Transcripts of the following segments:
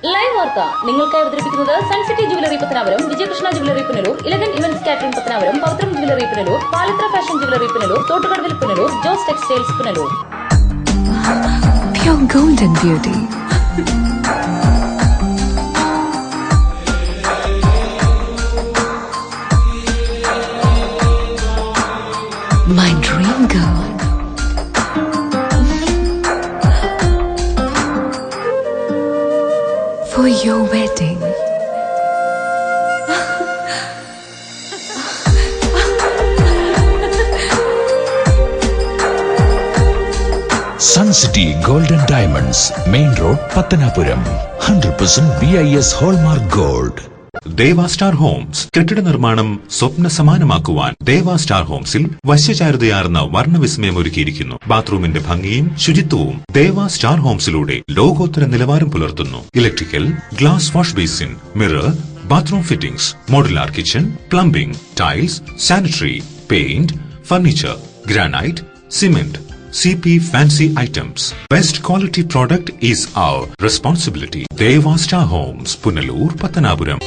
Live വാർത്ത നിങ്ങൾക്കായി അവതരിപ്പിക്കുന്നത് Suncity jewellery Pathanapuram, Vijayakrishna jewellery Punalur, 11 events catering Pathanapuram, Pavithram jewellery Punalur, Palithra fashion jewellery Punalur, Thottukadavil Punalur, Jose textiles Punalur. Pure golden beauty. My dream girl. For your wedding. Sun City Golden Diamonds, Main Road, Pattanapuram. 100% BIS Hallmark Gold. Deva star Holmes കെട്ടിട നിർമ്മാണം സ്വപ്ന സമാനമാക്കുവാൻ ദേവ star ഹോംസിൽ വശ്യചാരുതയാർന്ന വർണ്ണവിസ്മയം ഒരുക്കിയിരിക്കുന്നു. ബാത്റൂമിന്റെ ഭംഗിയും ശുചിത്വവും ദേവ star ഹോംസിലൂടെ ലോകോത്തര നിലവാരം പുലർത്തുന്നു. Electrical, glass wash basin, mirror, bathroom fittings, modular kitchen, plumbing, tiles, sanitary, paint, furniture, granite, cement, CP fancy items. Best quality product is our responsibility. Deva Star Homes, Punalur, Pattanapuram.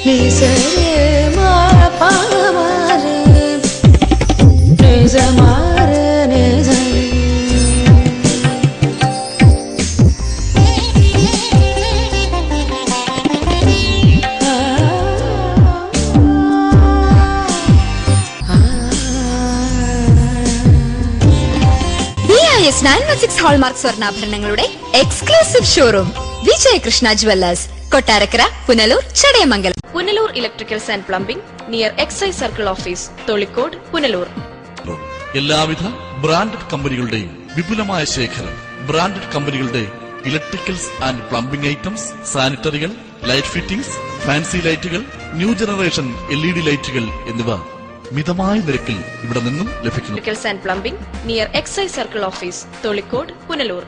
BIS 916 hallmark സ്വർണ്ണാഭരണങ്ങളുടെ exclusive showroom Vijayakrishna jewellers, Kottarakkara, Punalur, Chadayamangalam. Punalur electricals and plumbing near excise circle office, Tholicode, Punalur. എല്ലാവിധ branded കമ്പനികളുടെയും വിപുലമായ ശേഖരം. Branded കമ്പനികളുടെ electricals and plumbing items, സാനിറ്ററികൾ, light fittings, fancy ലൈറ്റുകൾ, new generation LED ലൈറ്റുകൾ എന്നിവ മിതമായ നിരക്കിൽ ഇവിടെ നിന്നും ലഭിക്കുന്നു. Electricals and plumbing near excise circle office, Tholicode, Punalur.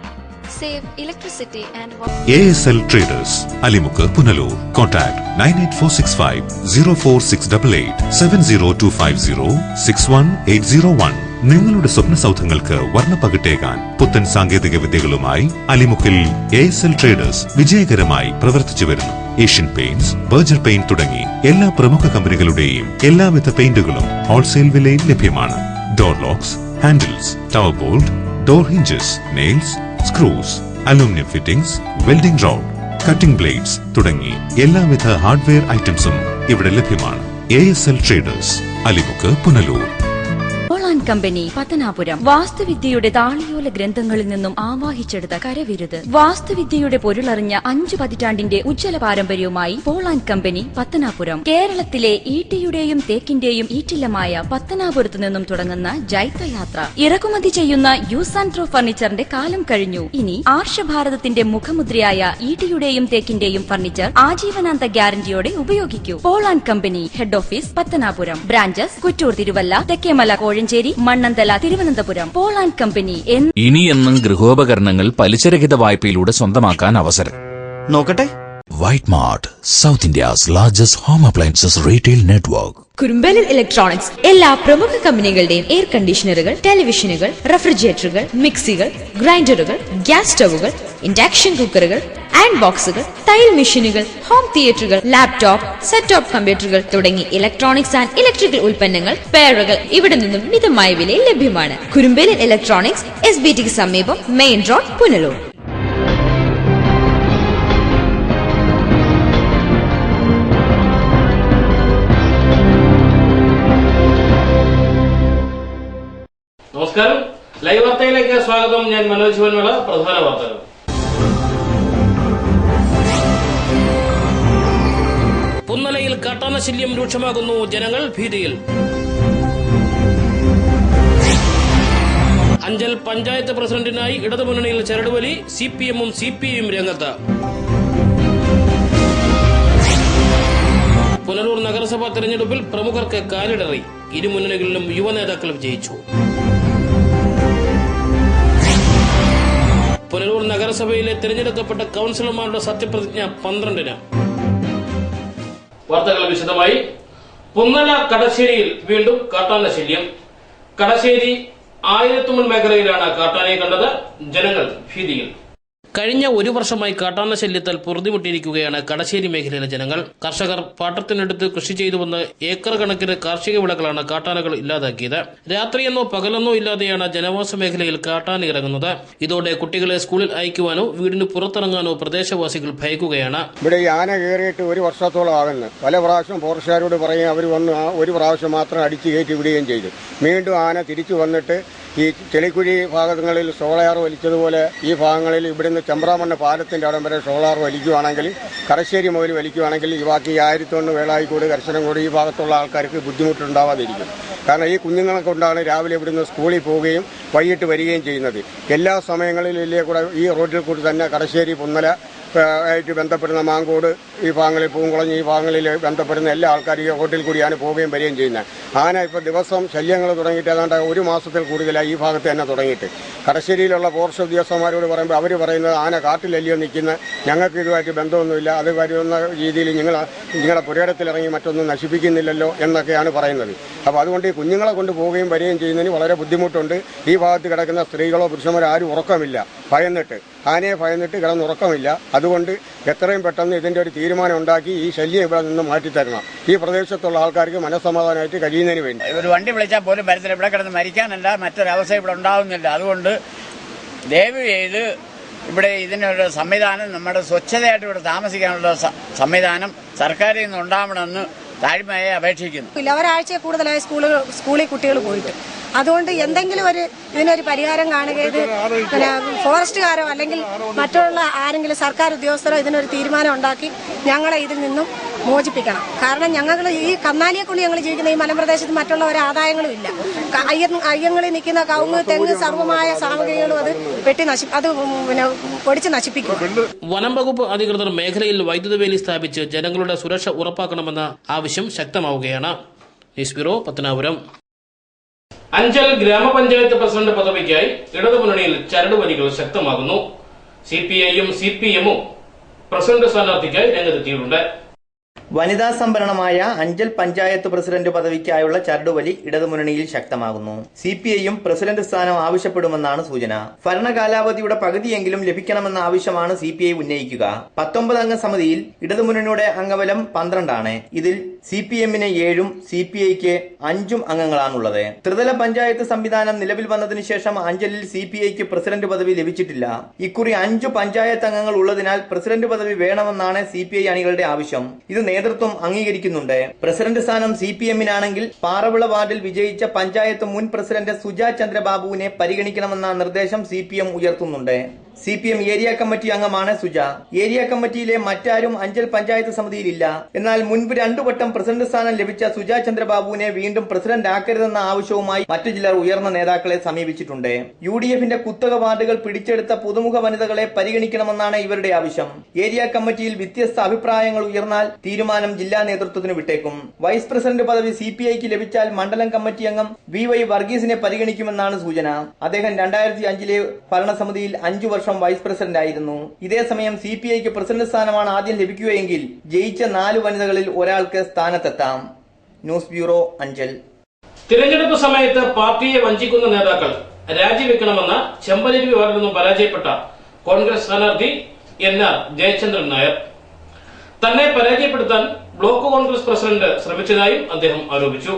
Save electricity and ASL Traders, Alimukke, Punalur. Contact 98465 04688 70250 61801. നിങ്ങളുടെ സ്വപ്ന സൗധങ്ങൾക്ക് വർണ്ണപ്പകിട്ടേകാൻ പുത്തൻ സാങ്കേതിക വിദ്യകളുമായി അലിമുക്കിൽ ASL ട്രേഡേഴ്സ് വിജയകരമായി പ്രവർത്തിച്ചു വരുന്നു. ഏഷ്യൻ പെയിന്റ്സ്, ബർജർ പെയിന്റ് തുടങ്ങി എല്ലാ പ്രമുഖ കമ്പനികളുടെയും എല്ലാവിധ പെയിന്റുകളും ഹോൾസെയിൽ വിലയിൽ ലഭ്യമാണ്. Door locks, handles, tower bolt, door hinges, nails, screws, aluminium fittings, welding road, cutting blades തുടങ്ങി എല്ലാവിധ ഹാർഡ്വെയർ ഐറ്റംസും ഇവിടെ ലഭ്യമാണ്. ASL traders, Alimukku, Punalur. Company, Pathanapuram. വാസ്തുവിദ്യയുടെ താളിയോല ഗ്രന്ഥങ്ങളിൽ നിന്നും ആവാഹിച്ചെടുത്ത കരവിരുത്. വാസ്തുവിദ്യയുടെ പൊരുളറിഞ്ഞ 5 പതിറ്റാണ്ടിന്റെ ഉജ്ജ്വല പാരമ്പര്യവുമായി പോൾ ആൻഡ് കമ്പനി, പത്തനാപുരം. കേരളത്തിലെ ഈട്ടിയുടെയും തേക്കിന്റെയും ഈറ്റില്ലമായ പത്തനാപുരത്ത് നിന്നും തുടങ്ങുന്ന ജൈത്രയാത്ര. ഇറക്കുമതി ചെയ്യുന്ന യൂസ് ആൻഡ് ത്രോ ഫർണിച്ചറിന്റെ കാലം കഴിഞ്ഞു. ഇനി ആർഷഭാരതത്തിന്റെ മുഖമുദ്രയായ ഈട്ടിയുടെയും തേക്കിന്റെയും ഫർണിച്ചർ ആജീവനാന്ത ഗ്യാരണ്ടിയോടെ ഉപയോഗിക്കൂ. Paul and company, head office, Pathanapuram. Branches Kuttoor, Thiruvalla, Thekkemala, Kozhencherry, Mannanthala, Thiruvananthapuram. Paul and company. ഇനിയെന്നും ഗൃഹോപകരണങ്ങൾ പലിശരഹിത വായ്പയിലൂടെ സ്വന്തമാക്കാൻ അവസരം. നോക്കട്ടെ. White Mart, south India's largest home appliances retail network. Kurumbalil electronics എല്ലാ പ്രമുഖ കമ്പനികളുടെയും എയർ കണ്ടീഷണറുകൾ, ടെലിവിഷനുകൾ, റെഫ്രിജറേറ്ററുകൾ, മിക്സികൾ, ഗ്രൈൻഡറുകൾ, ഗ്യാസ് സ്റ്റവുകൾ, ഇൻഡക്ഷൻ കുക്കറുകൾ, ആൻഡ് ബോക്സുകൾ, തയ്യൽ മെഷീനുകൾ, ഹോം തിയേറ്ററുകൾ, ലാപ്ടോപ്പ്, സെറ്റ് ടോപ്പ് കമ്പ്യൂട്ടറുകൾ തുടങ്ങി ഇലക്ട്രോണിക്സ് ആൻഡ് ഇലക്ട്രിക്കൽ ഉൽപ്പന്നങ്ങൾ, പെയറുകൾ ഇവിടെ നിന്നും മിതമായ വിലയിൽ ലഭ്യമാണ്. കുറുമ്പലിൽ ഇലക്ട്രോണിക്സ്, SBTക്ക് സമീപം, മെയിൻ റോഡ്, പുനലൂർ. നമസ്കാരം, ലൈവ് വാർത്തയിലേക്ക് സ്വാഗതം. ഞാൻ മനോജ് വന്മള. പ്രധാന വാർത്തകൾ. പുന്നലയിൽ കാട്ടാനശല്യം രൂക്ഷമാകുന്നു, ജനങ്ങൾ ഭീതിയിൽ. അഞ്ചൽ പഞ്ചായത്ത് പ്രസിഡന്റിനായി ഇടതുമുന്നണിയിൽ ചരടുവലി, CPM-ഉം CPI-യും രംഗത്ത്. പുനലൂർ നഗരസഭാ തെരഞ്ഞെടുപ്പിൽ പ്രമുഖർക്ക് കാലിടറി, ഇരു മുന്നണികളിലും യുവനേതാക്കൾ വിജയിച്ചു. പുനലൂർ നഗരസഭയിലെ തിരഞ്ഞെടുക്കപ്പെട്ട കൌൺസിലർമാരുടെ സത്യപ്രതിജ്ഞ 12-ന്. വാർത്തകൾ വിശദമായി. പുന്നല കടശ്ശേരിയിൽ വീണ്ടും കാട്ടാനശല്യം. കടശ്ശേരി ആയിരത്തുമൺ മേഖലയിലാണ് കാട്ടാനയെ കണ്ടത്. ജനങ്ങൾ ഭീതിയിൽ. കഴിഞ്ഞ ഒരു വർഷമായി കാട്ടാന ശല്യത്താൽ പൊറുതിമുട്ടിയിരിക്കുകയാണ് കടശ്ശേരി മേഖലയിലെ ജനങ്ങൾ. കർഷകർ പാട്ടത്തിനടുത്ത് കൃഷി ചെയ്തുവന്ന് ഏക്കർ കണക്കിന് കാർഷിക വിളകളാണ് കാട്ടാനകൾ ഇല്ലാതാക്കിയത്. രാത്രിയെന്നോ പകലെന്നോ ഇല്ലാതെയാണ് ജനവാസ മേഖലയിൽ കാട്ടാന ഇറങ്ങുന്നത്. ഇതോടെ കുട്ടികളെ സ്കൂളിൽ അയക്കുവാനോ വീടിന് പുറത്തിറങ്ങാനോ പ്രദേശവാസികൾ ഭയക്കുകയാണ്. ഇവിടെ ഈ ആന കയറിയിട്ട് ഒരു വർഷത്തോളം ആകുന്നു. പല പ്രാവശ്യം ഫോറസ്റ്റുകാരോട് പറയും, അവർ വന്ന് ഒരു പ്രാവശ്യം മാത്രം അടിച്ചു കയറ്റി വിടുകയും ചെയ്തു. വീണ്ടും ആന തിരിച്ചു വന്നിട്ട് ഈ ചെളിക്കുഴി ഭാഗങ്ങളിൽ സോളാർ വലിച്ചതുപോലെ ഈ ഭാഗങ്ങളിൽ ഇവിടുന്ന് ചെമ്പ്രാമണ്ണ പാലത്തിൻ്റെ അവിടം വരെ സോളാർ വലിക്കുകയാണെങ്കിൽ, കടശ്ശേരി മുതൽ വലിക്കുകയാണെങ്കിൽ ഈ ബാക്കി 1001 വേളായിക്കോട് കർശനംകോട് ഈ ഭാഗത്തുള്ള ആൾക്കാർക്ക് ബുദ്ധിമുട്ടുണ്ടാവാതിരിക്കും. കാരണം ഈ കുഞ്ഞുങ്ങളെ കൊണ്ടാണ് രാവിലെ ഇവിടുന്ന് സ്കൂളിൽ പോവുകയും വൈകിട്ട് വരികയും ചെയ്യുന്നത്. എല്ലാ സമയങ്ങളിലും ഇല്ലേ കൂടെ ഈ റോഡിൽ കൂടി തന്നെ കടശ്ശേരി പുന്നല ആയിട്ട് ബന്ധപ്പെടുന്ന മാങ്കോട് ഈ ഭാഗങ്ങളിൽ പൂങ്കുളഞ്ഞ് ഈ ഭാഗങ്ങളിൽ ബന്ധപ്പെടുന്ന എല്ലാ ആൾക്കാരും ഈ റോഡിൽ കൂടിയാണ് പോവുകയും വരികയും ചെയ്യുന്നത്. ആന ഇപ്പോൾ ദിവസം ശല്യങ്ങൾ തുടങ്ങിയിട്ട് ഏതാണ്ട് ഒരു മാസത്തിൽ കൂടുതലായി ഈ ഭാഗത്ത് തന്നെ തുടങ്ങിയിട്ട്. കടശ്ശേരിയിലുള്ള ഫോറസ്റ്റ് ഉദ്യോഗസ്ഥന്മാരോട് പറയുമ്പോൾ അവർ പറയുന്നത് ആന കാട്ടിലല്ലയോ നിൽക്കുന്നത്, ഞങ്ങൾക്ക് ഇതുമായിട്ട് ബന്ധമൊന്നുമില്ല, അത് വരുന്ന രീതിയിൽ നിങ്ങളുടെ പുരയിടത്തിലിറങ്ങി മറ്റൊന്നും നശിപ്പിക്കുന്നില്ലല്ലോ എന്നൊക്കെയാണ് പറയുന്നത്. അപ്പോൾ അതുകൊണ്ട് ഈ കുഞ്ഞുങ്ങളെ കൊണ്ട് പോവുകയും വരികയും ചെയ്യുന്നതിന് വളരെ ബുദ്ധിമുട്ടുണ്ട്. ഈ ഭാഗത്ത് കിടക്കുന്ന സ്ത്രീകളോ പുരുഷന്മാരോ ആരും ഉറക്കമില്ല, ഭയന്നിട്ട് ആനയെ ഭയന്നിട്ട് കിടന്നുറക്കമില്ല. അതുകൊണ്ട് എത്രയും പെട്ടെന്ന് ഇതിൻ്റെ ഒരു തീരുമാനം ഉണ്ടാക്കി ഈ ശല്യം ഇവിടെ നിന്ന് മാറ്റിത്തരണം. ഈ പ്രദേശത്തുള്ള ആൾക്കാർക്ക് മനസ്സമാധാനമായിട്ട് കഴിയുന്നതിന് വേണ്ടി. ഒരു വണ്ടി വിളിച്ചാൽ പോലും വരത്തില്ല, ഇവിടെ കിടന്ന് മരിക്കാനല്ല മറ്റൊരവസ്ഥ ഇവിടെ ഉണ്ടാവുന്നില്ല. അതുകൊണ്ട് ദയവ് ചെയ്ത് ഇവിടെ ഇതിനൊരു സംവിധാനം, നമ്മുടെ സ്വച്ഛതയായിട്ട് ഇവിടെ താമസിക്കാനുള്ള സംവിധാനം സർക്കാരിൽ നിന്ന് ഉണ്ടാവണമെന്ന് താഴ്മയെ അപേക്ഷിക്കുന്നു. ഒരാഴ്ച കൂടുതലായി സ്കൂളിൽ കുട്ടികൾ പോയിട്ട്, അതുകൊണ്ട് എന്തെങ്കിലും ഇതിനൊരു പരിഹാരം കാണുകയും പിന്നെ ഫോറസ്റ്റുകാരോ അല്ലെങ്കിൽ മറ്റുള്ള ആരെങ്കിലും സർക്കാർ ഉദ്യോഗസ്ഥരോ ഇതിനൊരു തീരുമാനം ഉണ്ടാക്കി ഞങ്ങളെ ഇതിൽ നിന്നും മോചിപ്പിക്കണം. കാരണം ഞങ്ങൾ ഈ കന്നാലിയെക്കൊണ്ട് ഞങ്ങൾ ജീവിക്കുന്ന ഈ മലമ്പ്രദേശത്ത് മറ്റുള്ള ഒരു ആദായങ്ങളും ഇല്ല. അയ്യങ്ങളിൽ നിൽക്കുന്ന കവുങ്ങ്, തെങ്ങ്, സർവ്വമായ സാമഗ്രികളും അത് പൊടിച്ച് നശിപ്പിക്കും. വനം വകുപ്പ് അധികൃതർ മേഖലയിൽ വൈദ്യുത വേലി സ്ഥാപിച്ച് ജനങ്ങളുടെ സുരക്ഷ ഉറപ്പാക്കണമെന്ന ആവശ്യം ശക്തമാവുകയാണ്. News bureau, Pathanapuram. അഞ്ചൽ ഗ്രാമപഞ്ചായത്ത് പ്രസിഡന്റ് പദവിക്കായി ഇടതുമുന്നണിയിൽ ചരടുവലികൾ ശക്തമാകുന്നു. സിപിഐയും സിപിഎമ്മും പ്രസിഡന്റ് സ്ഥാനാർത്ഥിക്കായി രംഗത്തെത്തിയിട്ടുണ്ട്. വനിതാ സംവരണമായ അഞ്ചൽ പഞ്ചായത്ത് പ്രസിഡന്റ് പദവിക്കായുള്ള ചരടുവലി ഇടതുമുന്നണിയിൽ ശക്തമാകുന്നു. സിപിഐയും പ്രസിഡന്റ് സ്ഥാനം ആവശ്യപ്പെടുമെന്നാണ് സൂചന. ഭരണകാലാവധിയുടെ പകുതിയെങ്കിലും ലഭിക്കണമെന്ന ആവശ്യമാണ് സിപിഐ ഉന്നയിക്കുക. 19 അംഗ സമിതിയിൽ ഇടതുമുന്നണിയുടെ അംഗബലം 12 ആണ്. ഇതിൽ സിപിഎമ്മിന് 7ഉം സിപിഐക്ക് 5ഉം അംഗങ്ങളാണുള്ളത്. ത്രിതല പഞ്ചായത്ത് സംവിധാനം നിലവിൽ വന്നതിനു ശേഷം അഞ്ചലിൽ സിപിഐക്ക് പ്രസിഡന്റ് പദവി ലഭിച്ചിട്ടില്ല. ഇക്കുറി 5 പഞ്ചായത്ത് അംഗങ്ങൾ ഉള്ളതിനാൽ പ്രസിഡന്റ് പദവി വേണമെന്നാണ് സിപിഐ അണികളുടെ ആവശ്യം. ഇത് നേതൃത്വം അംഗീകരിക്കുന്നുണ്ട്. പ്രസിഡന്റ് സ്ഥാനം സിപിഎമ്മിനാണെങ്കിൽ പാറവിള വാർഡിൽ വിജയിച്ച പഞ്ചായത്ത് മുൻ പ്രസിഡന്റ് സുജാ ചന്ദ്രബാബുവിനെ പരിഗണിക്കണമെന്ന നിർദ്ദേശം സിപിഎം ഉയർത്തുന്നുണ്ട്. സിപിഎം ഏരിയ കമ്മിറ്റി അംഗമാണ് സുജ. ഏരിയ കമ്മിറ്റിയിലെ മറ്റാരും അഞ്ചൽ പഞ്ചായത്ത് സമിതിയിലില്ല. എന്നാൽ മുൻപ് 2 വട്ടം പ്രസിഡന്റ് സ്ഥാനം ലഭിച്ച സുജാ ചന്ദ്രബാബുവിനെ വീണ്ടും പ്രസിഡന്റ് ആക്കരുതെന്ന ആവശ്യവുമായി മറ്റു ചിലർ ഉയർന്ന നേതാക്കളെ സമീപിച്ചിട്ടുണ്ട്. യുഡിഎഫിന്റെ കുത്തക വാർഡുകൾ പിടിച്ചെടുത്ത പുതുമുഖ വനിതകളെ പരിഗണിക്കണമെന്നാണ് ഇവരുടെ ആവശ്യം. ഏരിയ കമ്മിറ്റിയിൽ വ്യത്യസ്ത അഭിപ്രായങ്ങൾ ഉയർന്നാൽ തീരുമാനം ജില്ലാ നേതൃത്വത്തിന് വിട്ടേക്കും. വൈസ് പ്രസിഡന്റ് പദവി സിപിഐക്ക് ലഭിച്ചാൽ മണ്ഡലം കമ്മിറ്റി അംഗം വി.വൈ. വർഗീസിനെ പരിഗണിക്കുമെന്നാണ് സൂചന. അദ്ദേഹം 2005 ഭരണസമിതിയിൽ 5 വർഷം വൈസ് പ്രസിഡന്റ് ആയിരുന്നു. ഇതേസമയം സിപിഐക്ക് പ്രസിഡന്റ് സ്ഥാനമാണ് ആദ്യം ലഭിക്കുകയെങ്കിൽ ജയിച്ച 4 വനിതകളിൽ ഒരാൾക്ക് സ്ഥാനത്തെത്താം. News bureau, Anchal. തിരഞ്ഞെടുപ്പ് സമയത്ത് പാർട്ടിയെ വഞ്ചിക്കുന്ന നേതാക്കൾ രാജിവെക്കണമെന്ന ചെമ്പനരുവി വാർഡിൽ നിന്നും പരാജയപ്പെട്ട കോൺഗ്രസ് സ്ഥാനാർത്ഥി NR ജയചന്ദ്രൻ നായർ തന്നെ പരാജയപ്പെടുത്താൻ ബ്ലോക്ക് കോൺഗ്രസ് പ്രസിഡന്റ് ശ്രമിച്ചതായും അദ്ദേഹം ആരോപിച്ചു.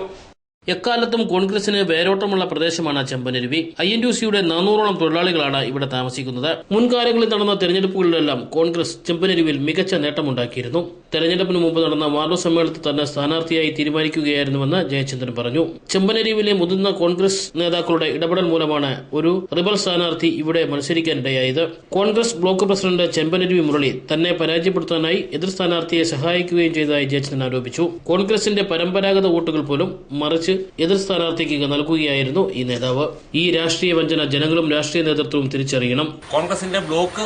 എക്കാലത്തും കോൺഗ്രസിന് വേരോട്ടമുള്ള പ്രദേശമാണ് ചെമ്പനരുവി. INTUCയുടെ 400ഓളം തൊഴിലാളികളാണ് ഇവിടെ താമസിക്കുന്നത്. മുൻകാലങ്ങളിൽ നടന്ന തെരഞ്ഞെടുപ്പുകളിലെല്ലാം കോൺഗ്രസ് ചെമ്പനരുവിൽ മികച്ച നേട്ടമുണ്ടാക്കിയിരുന്നു. തെരഞ്ഞെടുപ്പിന് മുമ്പ് നടന്ന വാർഡ് സമ്മേളനത്തിൽ തന്നെ സ്ഥാനാർത്ഥിയായി തീരുമാനിക്കുകയായിരുന്നുവെന്ന് ജയചന്ദ്രൻ പറഞ്ഞു. ചെമ്പനരുവിലെ മുതിർന്ന കോൺഗ്രസ് നേതാക്കളുടെ ഇടപെടൽ മൂലമാണ് ഒരു റിബൽ സ്ഥാനാർത്ഥി ഇവിടെ മത്സരിക്കാനിടയായത്. കോൺഗ്രസ് ബ്ലോക്ക് പ്രസിഡന്റ് ചെമ്പനരുവി മുരളി തന്നെ പരാജയപ്പെടുത്താനായി എതിർ സ്ഥാനാർത്ഥിയെ സഹായിക്കുകയും ചെയ്തതായി ജയചന്ദ്രൻ ആരോപിച്ചു. കോൺഗ്രസിന്റെ പരമ്പരാഗത വോട്ടുകൾ പോലും മറിച്ച് എതിർ സ്ഥാനാർത്ഥിക്ക് നൽകുകയായിരുന്നു ഈ നേതാവ്. ഈ രാഷ്ട്രീയ വഞ്ചന ജനങ്ങളും രാഷ്ട്രീയ നേതൃത്വവും തിരിച്ചറിയണം. കോൺഗ്രസിന്റെ ബ്ലോക്ക്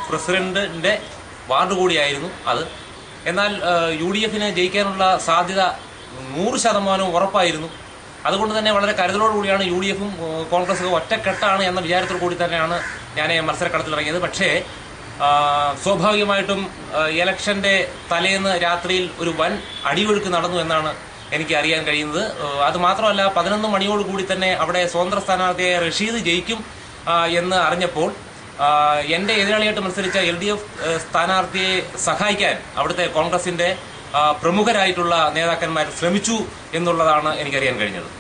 പ്രസിഡന്റിന്റെ വാർഡ് കൂടിയായിരുന്നു അത്. എന്നാൽ UDFന് ജയിക്കാനുള്ള സാധ്യത 100% ഉറപ്പായിരുന്നു. അതുകൊണ്ട് തന്നെ വളരെ കരുതലോടുകൂടിയാണ് UDFും കോൺഗ്രസും ഒറ്റക്കെട്ടാണ് എന്ന വിചാരത്തോടു കൂടി തന്നെയാണ് ഞാൻ മത്സരക്കളത്തിലിറങ്ങിയത്. പക്ഷേ സ്വാഭാവികമായിട്ടും ഇലക്ഷന്റെ തലേന്ന് രാത്രിയിൽ ഒരു വൻ അടിയൊഴുക്ക് നടന്നു എന്നാണ് എനിക്ക് അറിയാൻ കഴിയുന്നത്. അത് മാത്രമല്ല, 11 മണിയോടുകൂടി തന്നെ അവിടെ സ്വതന്ത്ര സ്ഥാനാർത്ഥിയായ റഷീദ് ജയിക്കും എന്ന് അറിഞ്ഞപ്പോൾ എന്റെ എതിരാളിയായിട്ട് മത്സരിച്ച LDF സ്ഥാനാർത്ഥിയെ സഹായിക്കാൻ അവിടുത്തെ കോൺഗ്രസിന്റെ പ്രമുഖരായിട്ടുള്ള നേതാക്കന്മാർ ശ്രമിച്ചു എന്നുള്ളതാണ് എനിക്കറിയാൻ കഴിഞ്ഞത്.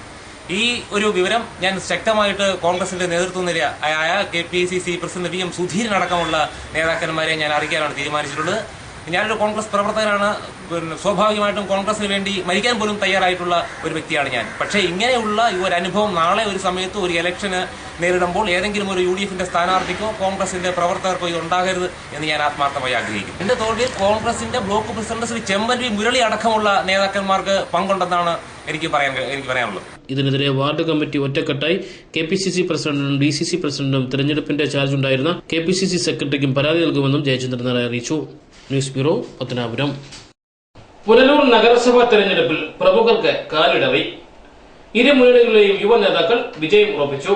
ഈ ഒരു വിവരം ഞാൻ ശക്തമായിട്ട് കോൺഗ്രസിന്റെ നേതൃത്വനിരയായ KPCC പ്രസിഡന്റ് VM സുധീരൻ അടക്കമുള്ള നേതാക്കന്മാരെ ഞാൻ അറിയിക്കാനാണ് തീരുമാനിച്ചിട്ടുള്ളത്. ഞാനൊരു കോൺഗ്രസ് പ്രവർത്തകനാണ്. സ്വാഭാവികമായിട്ടും കോൺഗ്രസിന് വേണ്ടി മരിക്കാൻ പോലും തയ്യാറായിട്ടുള്ള ഒരു വ്യക്തിയാണ് ഞാൻ. പക്ഷേ ഇങ്ങനെയുള്ള ഈ ഒരു അനുഭവം നാളെ ഒരു സമയത്ത് ഒരു ഇലക്ഷന് നേരിടുമ്പോൾ ഏതെങ്കിലും ഒരു UDFന്റെ സ്ഥാനാർത്ഥിക്കോ കോൺഗ്രസിന്റെ പ്രവർത്തകർക്കോ ഇത് ഉണ്ടാകരുത് എന്ന് ഞാൻ ആത്മാർത്ഥമായി ആഗ്രഹിക്കുന്നു. എന്റെ തോൽവിയിൽ കോൺഗ്രസിന്റെ ബ്ലോക്ക് പ്രസിഡന്റ് ശ്രീ ചെമ്പൻവി മുരളി അടക്കമുള്ള നേതാക്കന്മാർക്ക് പങ്കുണ്ടെന്നാണ് എനിക്ക് പറയാനുള്ളത്. ഇതിനെതിരെ വാർഡ് കമ്മിറ്റി ഒറ്റക്കെട്ടായി KPCC പ്രസിഡന്റിനും DCC പ്രസിഡന്റിനും തെരഞ്ഞെടുപ്പിന്റെ ചാർജ് ഉണ്ടായിരുന്ന KPCC സെക്രട്ടറിക്കും പരാതി നൽകുമെന്നും ജയചന്ദ്രൻ നായർ അറിയിച്ചു. News bureau, Pathanapuram. പുനലൂർ നഗരസഭാ തെരഞ്ഞെടുപ്പിൽ പ്രമുഖർക്ക് കാലിടറി. ഇരു മുന്നണികളിലെയും യുവ നേതാക്കൾ വിജയം ഉറപ്പിച്ചു.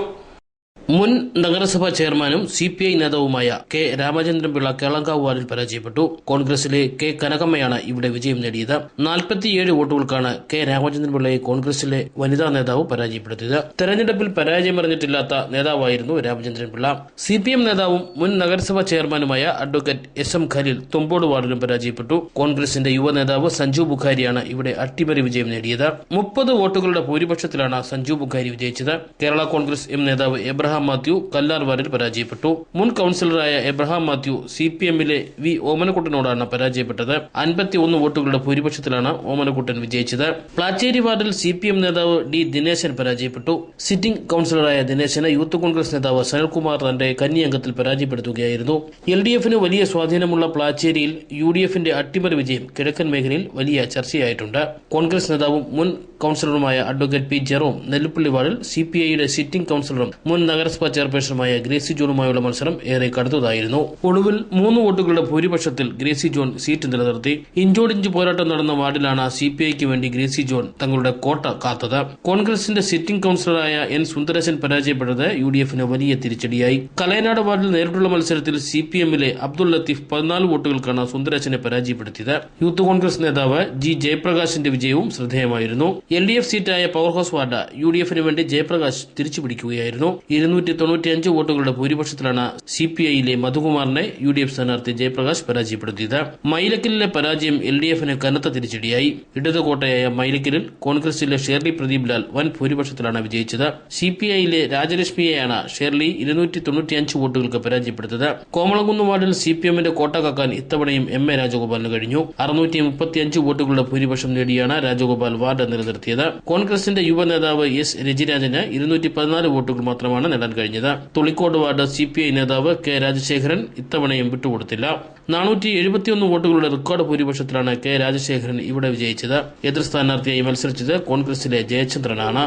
മുൻ നഗരസഭാ ചെയർമാനും CPI നേതാവുമായ K രാമചന്ദ്രൻപിള്ള കേളങ്കാവ് വാർഡിൽ പരാജയപ്പെട്ടു. കോൺഗ്രസിലെ K കനകമ്മയാണ് ഇവിടെ വിജയം നേടിയത്. 47 വോട്ടുകൾക്കാണ് K രാമചന്ദ്രൻപിള്ളയെ കോൺഗ്രസിലെ വനിതാ നേതാവ് പരാജയപ്പെടുത്തിയത്. തെരഞ്ഞെടുപ്പിൽ പരാജയമറിഞ്ഞിട്ടില്ലാത്ത നേതാവായിരുന്നു രാമചന്ദ്രൻപിള്ള. CPM നേതാവും മുൻ നഗരസഭാ ചെയർമാനുമായ അഡ്വക്കേറ്റ് SM ഖലീൽ തുമ്പോട് വാർഡിലും പരാജയപ്പെട്ടു. കോൺഗ്രസിന്റെ യുവ നേതാവ് സഞ്ജു ബുഖാരിയാണ് ഇവിടെ അട്ടിമറി വിജയം നേടിയത്. 30 വോട്ടുകളുടെ ഭൂരിപക്ഷത്തിലാണ് സഞ്ജു ബുഖാരി വിജയിച്ചത്. കേരള കോൺഗ്രസ് M നേതാവ് എബ്രഹാം മാത്യു കല്ലാർ വാർഡിൽ പരാജയപ്പെട്ടു. മുൻ കൌൺസിലറായ എബ്രഹാം മാത്യു CPMലെ V ഓമനക്കുട്ടനോടാണ് പരാജയപ്പെട്ടത്. 51 വോട്ടുകളുടെ ഭൂരിപക്ഷത്തിലാണ് ഓമനക്കുട്ടൻ വിജയിച്ചത്. പ്ലാച്ചേരി വാർഡിൽ CPM നേതാവ് D ദിനേശൻ പരാജയപ്പെട്ടു. സിറ്റിംഗ് കൌൺസിലറായ ദിനേശന് യൂത്ത് കോൺഗ്രസ് നേതാവ് സനൽകുമാർ തന്റെ കന്നി അംഗത്തിൽ പരാജയപ്പെടുത്തുകയായിരുന്നു. LDFന് വലിയ സ്വാധീനമുള്ള പ്ലാച്ചേരിയിൽ UDFന്റെ അട്ടിമറി വിജയം കിഴക്കൻ മേഖലയിൽ വലിയ ചർച്ചയായിട്ടുണ്ട്. കോൺഗ്രസ് നേതാവും മുൻ കൌൺസിലറുമായ അഡ്വക്കേറ്റ് P ജെറോം നെല്ലിപ്പള്ളി വാർഡിൽ CPIയുടെ സിറ്റിംഗ് കൌൺസിലറും മുൻ നഗരസഭാ ചെയർപേഴ്സണുമായ ഗ്രേസി ജോണുമായുള്ള മത്സരം ഏറെ കടുത്തതായിരുന്നു. ഒടുവിൽ 3 വോട്ടുകളുടെ ഭൂരിപക്ഷത്തിൽ ഗ്രേസി ജോൺ സീറ്റ് നിലനിർത്തി. ഇഞ്ചോടിഞ്ച് പോരാട്ടം നടന്ന വാർഡിലാണ് CPIക്ക് വേണ്ടി ഗ്രേസി ജോൺ തങ്ങളുടെ കോട്ട കാത്തത്. കോൺഗ്രസിന്റെ സിറ്റിംഗ് കൌൺസിലറായ N സുന്ദരശൻ പരാജയപ്പെട്ടത് UDFന് വലിയ തിരിച്ചടിയായി. കലയനാട് വാർഡിൽ നേരിട്ടുള്ള മത്സരത്തിൽ CPMലെ അബ്ദുൾ ലത്തീഫ് 14 വോട്ടുകൾക്കാണ് സുന്ദരശനെ പരാജയപ്പെടുത്തിയത്. യൂത്ത് കോൺഗ്രസ് നേതാവ് G ജയപ്രകാശിന്റെ വിജയവും ശ്രദ്ധേയമായിരുന്നു. LDF സീറ്റായ പവർ ഹൌസ് വാർഡ് UDFന് വേണ്ടി ജയപ്രകാശ് തിരിച്ചുപിടിക്കുകയായിരുന്നു. 295 വോട്ടുകളുടെ ഭൂരിപക്ഷത്തിലാണ് CPIയിലെ മധുകുമാറിനെ UDF സ്ഥാനാർത്ഥി ജയപ്രകാശ് പരാജയപ്പെടുത്തിയത്. മൈലക്കലിലെ പരാജയം LDFന് കനത്ത തിരിച്ചടിയായി. ഇടതുകോട്ടയായ മൈലക്കലിൽ കോൺഗ്രസിലെ ഷേർലി പ്രദീപ് ലാൽ വൻ ഭൂരിപക്ഷത്തിലാണ് വിജയിച്ചത്. CPIയിലെ രാജലക്ഷ്മിയെയാണ് ഷേർലി 295 വോട്ടുകൾക്ക് പരാജയപ്പെടുത്തത്. കോമളംകുന്ന് വാർഡിൽ CPMന്റെ കോട്ട കാക്കാൻ ഇത്തവണയും MA രാജഗോപാലിന് കഴിഞ്ഞു. 635 വോട്ടുകളുടെ ഭൂരിപക്ഷം നേടിയാണ് രാജഗോപാൽ വാർഡ് നിലനിർത്തിയത്. കോൺഗ്രസിന്റെ യുവ നേതാവ് S രജിരാജന് 214 വോട്ടുകൾ മാത്രമാണ് നേടാൻ കഴിഞ്ഞത്. തുളിക്കോട് വാർഡ് CPI നേതാവ് K രാജശേഖരൻ ഇത്തവണയും വിട്ടുകൊടുത്തില്ല. 471 വോട്ടുകളുടെ റെക്കോർഡ് ഭൂരിപക്ഷത്തിലാണ് K രാജശേഖരൻ ഇവിടെ വിജയിച്ചത്. എതിർ സ്ഥാനാർത്ഥിയായി മത്സരിച്ചത് കോൺഗ്രസിലെ ജയചന്ദ്രനാണ്.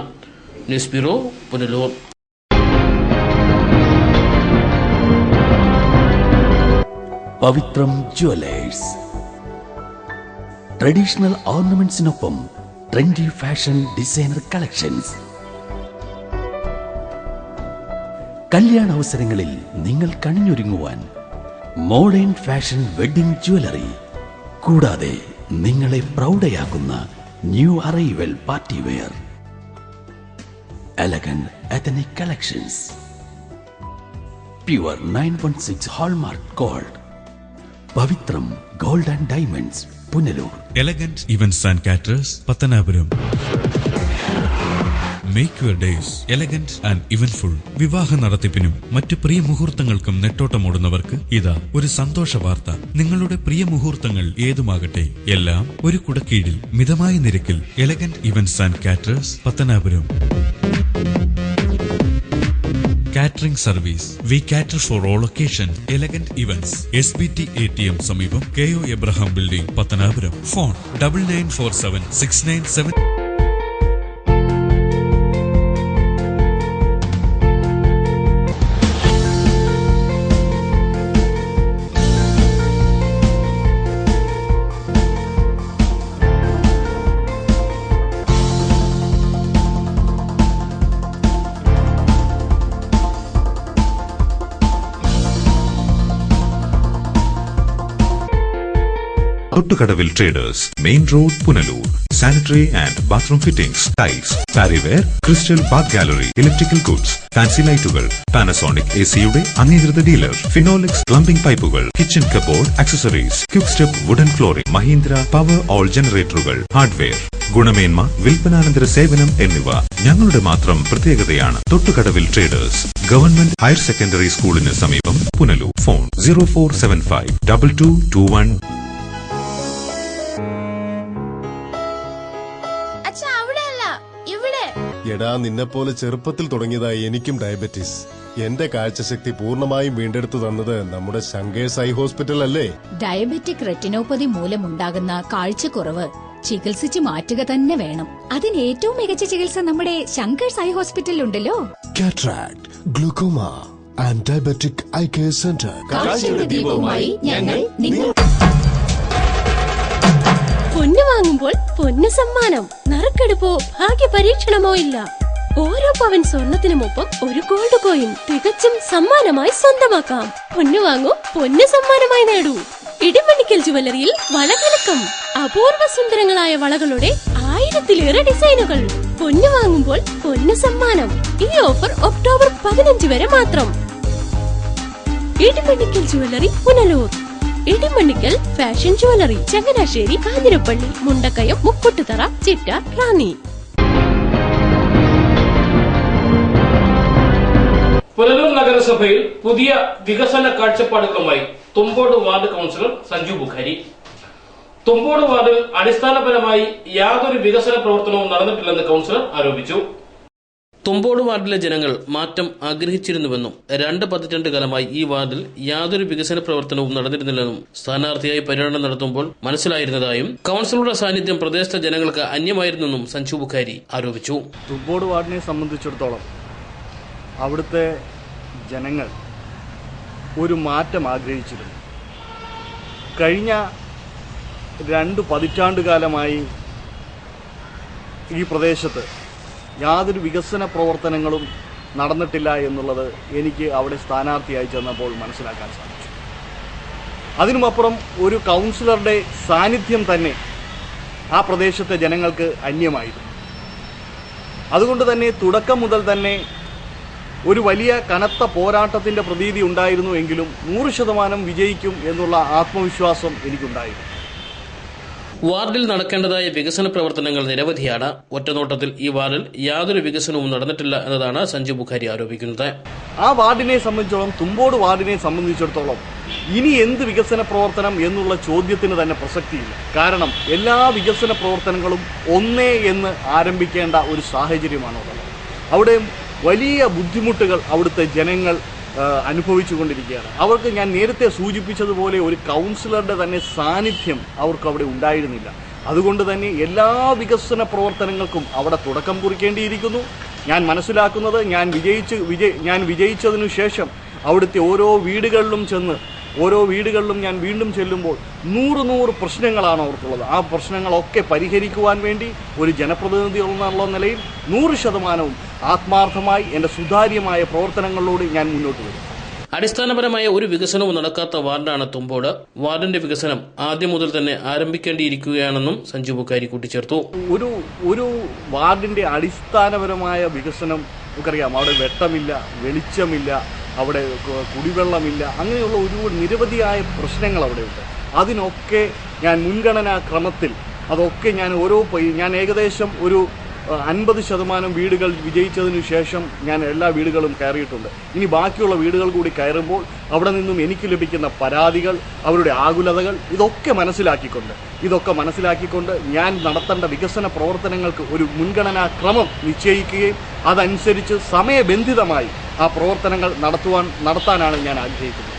News bureau, Punalur. Pavithram jewellers. Traditional ഓർണമെന്റ്സിനൊപ്പം ട്രെൻഡി ഫാഷൻ ഡിസൈനർ കളക്ഷൻസ്. കല്യാണ അവസരങ്ങളിൽ നിങ്ങൾ കണിഞ്ഞൊരുങ്ങുവാൻ മോഡേൺ ഫാഷൻ വെഡിംഗ് ജ്വല്ലറി, കൂടാതെ നിങ്ങളെ പ്രൗഢയാക്കുന്ന new arrival party wear, elegant ethnic collections, pure 916 hallmark gold. Pavithram gold and diamonds, Punalur. Elegant events and caterers, Pathanapuram. Make your days elegant and eventful. വിവാഹ നടത്തിപ്പിനും മറ്റു പ്രിയ മുഹൂർത്തങ്ങൾക്കും നെട്ടോട്ടമോടുന്നവർക്ക് ഇതാ ഒരു സന്തോഷ വാർത്ത. നിങ്ങളുടെ പ്രിയ മുഹൂർത്തങ്ങൾ ഏതുമാകട്ടെ, എല്ലാം ഒരു കുടക്കീഴിൽ മിതമായ നിരക്കിൽ. Elegant events and caterers, Pathanapuram. Catering service. We cater for all occasions. Elegant events. SBT ATM സമീപം KO Abraham Building, Pathanapuram. Phone 9947 697. Thottukadavil traders, main road, Punalur. sanitary and bathroom fittings, tiles, parryware, crystal bath gallery, electrical goods, fancy ലൈറ്റുകൾ, Panasonic എസിയുടെ അംഗീകൃത dealer, Finolex plumbing പൈപ്പുകൾ, kitchen cupboard accessories, quick step wooden flooring, Mahindra Powerol ജനറേറ്ററുകൾ, hardware, ഗുണമേന്മ, വിൽപ്പനാനന്തര സേവനം എന്നിവ ഞങ്ങളുടെ മാത്രം പ്രത്യേകതയാണ്. Thottukadavil traders, government higher secondary സ്കൂളിന് സമീപം, പുനലൂർ. ഫോൺ 0475 2221. എടാ, നിന്നെപ്പോലെ ചെറുപ്പത്തിൽ തുടങ്ങിയതായി എനിക്കും ഡയബറ്റീസ്. എന്റെ കാഴ്ചശക്തി പൂർണ്ണമായും വീണ്ടെടുത്തു തന്നത് നമ്മുടെ ശങ്കേഴ്സ് ഐ ഹോസ്പിറ്റൽ അല്ലേ? ഡയബറ്റിക് റെറ്റിനോപ്പതി മൂലമുണ്ടാകുന്ന കാഴ്ചക്കുറവ് ചികിത്സിച്ച് മാറ്റുക തന്നെ വേണം. അതിന് ഏറ്റവും മികച്ച ചികിത്സ നമ്മുടെ ശങ്കേഴ്സ് ഐ ഹോസ്പിറ്റലിൽ ഉണ്ടല്ലോ. Cataract, glaucoma and diabetic eye care centre. കാഴ്ചയുടെ ദീപവുമായി ഞങ്ങൾ നിങ്ങൾ. പൊന്നു വാങ്ങുമ്പോൾ പൊന്നു സമ്മാനം, നറുക്കെടുപ്പോ ഭാഗ്യ പരീക്ഷണമോ ഇല്ല. ഓരോ പവൻ സ്വർണത്തിനുമൊപ്പം ഒരു ഗോൾഡ് കോയിൻ തികച്ചും സമ്മാനമായി സ്വന്തമാക്കാം. പൊന്നു വാങ്ങൂ, പൊന്നു സമ്മാനമായി നേടൂ. ഇടിമണിക്കൽ ജുവല്ലറിയിൽ വളകലക്കം. അപൂർവ സുന്ദരങ്ങളായ വളകളുടെ 1000-ലേറെ ഡിസൈനുകൾ. പൊന്നു വാങ്ങുമ്പോൾ പൊന്നു സമ്മാനം. ഈ ഓഫർ ഒക്ടോബർ 15 വരെ മാത്രം. Edimannickal jewellery, Punalur. Edimannickal fashion jewellery, Changanassery, Kanjirappally, Mundakayam, Mukkoottuthara, Chitta, Ranni. Punalur നഗരസഭയിൽ പുതിയ വികസന കാഴ്ചപ്പാടുകളുമായി തുമ്പോട് വാർഡ് കൌൺസിലർ സഞ്ജു ബുഖാരി. തുമ്പോട് വാർഡിൽ അടിസ്ഥാനപരമായി യാതൊരു വികസന പ്രവർത്തനവും നടന്നിട്ടില്ലെന്ന് കൌൺസിലർ ആരോപിച്ചു. തുമ്പോട് വാർഡിലെ ജനങ്ങൾ മാറ്റം ആഗ്രഹിച്ചിരുന്നുവെന്നും 2 പതിറ്റാണ്ടുകാലമായി ഈ വാർഡിൽ യാതൊരു വികസന പ്രവർത്തനവും നടന്നിരുന്നില്ലെന്നും സ്ഥാനാർത്ഥിയായി പര്യടനം നടത്തുമ്പോൾ മനസ്സിലായിരുന്നതായും കൌൺസിലറുടെ സാന്നിധ്യം പ്രദേശത്തെ ജനങ്ങൾക്ക് അന്യമായിരുന്നെന്നും സഞ്ജു ബുഖാരി ആരോപിച്ചു. തുമ്പോട് വാർഡിനെ സംബന്ധിച്ചിടത്തോളം അവിടുത്തെ ജനങ്ങൾ ഒരു മാറ്റം ആഗ്രഹിച്ചിരുന്നു. കഴിഞ്ഞ 2 പതിറ്റാണ്ടുകാലമായി ഈ പ്രദേശത്ത് യാതൊരു വികസന പ്രവർത്തനങ്ങളും നടന്നിട്ടില്ല എന്നുള്ളത് എനിക്ക് അവിടെ സ്ഥാനാർത്ഥിയായി ചെന്നപ്പോൾ മനസ്സിലാക്കാൻ സാധിച്ചു. അതിനുമപ്പുറം ഒരു കൗൺസിലറുടെ സാന്നിധ്യം തന്നെ ആ പ്രദേശത്തെ ജനങ്ങൾക്ക് അന്യമായിരുന്നു. അതുകൊണ്ട് തന്നെ തുടക്കം മുതൽ തന്നെ ഒരു വലിയ കനത്ത പോരാട്ടത്തിന്റെ പ്രതീതി ഉണ്ടായിരുന്നു എങ്കിലും 100% വിജയിക്കും എന്നുള്ള ആത്മവിശ്വാസം എനിക്കുണ്ടായിരുന്നു. വാർഡിൽ നടക്കേണ്ടതായ വികസന പ്രവർത്തനങ്ങൾ നിരവധിയാണ്. ഒറ്റനോട്ടത്തിൽ ഈ വാർഡിൽ യാതൊരു വികസനവും നടന്നിട്ടില്ല എന്നതാണ് സഞ്ജു ബുഖാരി ആരോപിക്കുന്നത്. ആ വാർഡിനെ സംബന്ധിച്ചിടത്തോളം, തുമ്പോട് വാർഡിനെ സംബന്ധിച്ചിടത്തോളം ഇനി എന്ത് വികസന പ്രവർത്തനം എന്നുള്ള ചോദ്യത്തിന് തന്നെ പ്രസക്തിയില്ല. കാരണം എല്ലാ വികസന പ്രവർത്തനങ്ങളും ഒന്നേ എന്ന് ആരംഭിക്കേണ്ട ഒരു സാഹചര്യമാണുള്ളത്. അവിടെ വലിയ ബുദ്ധിമുട്ടുകൾ അവിടുത്തെ ജനങ്ങൾ അനുഭവിച്ചുകൊണ്ടിരിക്കുകയാണ്. അവർക്ക് ഞാൻ നേരത്തെ സൂചിപ്പിച്ചതുപോലെ ഒരു കൗൺസിലറുടെ തന്നെ സാന്നിധ്യം അവർക്ക് അവിടെ ഉണ്ടായിരുന്നില്ല. അതുകൊണ്ട് തന്നെ എല്ലാ വികസന പ്രവർത്തനങ്ങൾക്കും അവിടെ തുടക്കം കുറിക്കേണ്ടിയിരിക്കുന്നു. ഞാൻ മനസ്സിലാക്കുന്നത് ഞാൻ വിജയിച്ചതിനു ശേഷം അവിടുത്തെ ഓരോ വീടുകളിലും ഞാൻ വീണ്ടും ചെല്ലുമ്പോൾ 100 പ്രശ്നങ്ങളാണ് അവർക്കുള്ളത്. ആ പ്രശ്നങ്ങളൊക്കെ പരിഹരിക്കുവാൻ വേണ്ടി ഒരു ജനപ്രതിനിധി എന്നുള്ള നിലയിൽ 100% ആത്മാർത്ഥമായി എൻ്റെ സുതാര്യമായ പ്രവർത്തനങ്ങളിലൂടെ ഞാൻ മുന്നോട്ട് വരും. അടിസ്ഥാനപരമായ ഒരു വികസനവും നടക്കാത്ത വാർഡാണ് തുമ്പോട്. വാർഡിന്റെ വികസനം ആദ്യം മുതൽ തന്നെ ആരംഭിക്കേണ്ടിയിരിക്കുകയാണെന്നും സഞ്ജു ബുഖാരി കൂട്ടിച്ചേർത്തു. ഒരു വാർഡിന്റെ അടിസ്ഥാനപരമായ വികസനം നമുക്കറിയാം. അവിടെ വെട്ടമില്ല, വെളിച്ചമില്ല, അവിടെ കുടിവെള്ളമില്ല, അങ്ങനെയുള്ള ഒരുപാട് നിരവധിയായ പ്രശ്നങ്ങൾ അവിടെയുണ്ട്. അതിനൊക്കെ ഞാൻ മുൻഗണനാ ക്രമത്തിൽ അതൊക്കെ ഞാൻ ഏകദേശം ഒരു 50% വീടുകൾ വിജയിച്ചതിനു ശേഷം ഞാൻ എല്ലാ വീടുകളും കയറിയിട്ടുണ്ട്. ഇനി ബാക്കിയുള്ള വീടുകൾ കൂടി കയറുമ്പോൾ അവിടെ നിന്നും എനിക്ക് ലഭിക്കുന്ന പരാതികൾ, അവരുടെ ആകുലതകൾ ഇതൊക്കെ മനസ്സിലാക്കിക്കൊണ്ട് ഞാൻ നടത്തേണ്ട വികസന പ്രവർത്തനങ്ങൾക്ക് ഒരു മുൻഗണനാ ക്രമം നിശ്ചയിക്കുകയും അതനുസരിച്ച് സമയബന്ധിതമായി ആ പ്രവർത്തനങ്ങൾ നടത്താനാണ് ഞാൻ ആഗ്രഹിക്കുന്നത്.